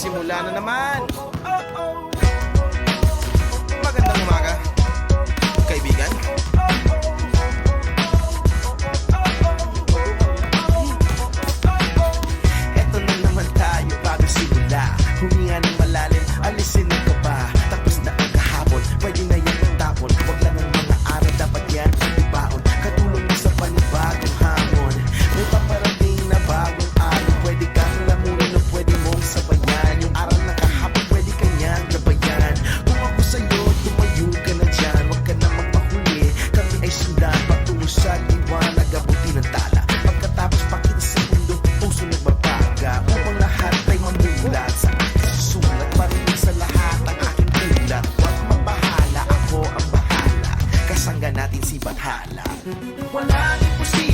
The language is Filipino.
Nagsimula na naman. Magandang umaga, kaibigan. Eto na naman tayo bago simula. Huminga ng malalim, alisin ang kaba. Tapos na ang kahapon, pwede na yan magtapon. Huwag lang ang mga araw, dapat yan ibaon. Katulong mo sa panibagong hamon. May paparating na bagong araw. Pwede kang lamunin o pwede mong sabayan. Yung araw na kahapon, pwede kanyang labayan. Kung ako sa'yo, tumayo ka na dyan. Huwag ka na magpahuli, kami ay sundan. Patungo sa liwanag, abutin ang tala. Pagkatapos pakita sa mundo, puso nagbabaga. Upang lahat ay mamulat sa aking susulat. Parinig sa lahat ang aking ulat. Huwag mabahala, ako ang bahala. Kasangga natin si Bathala. Walang imposible.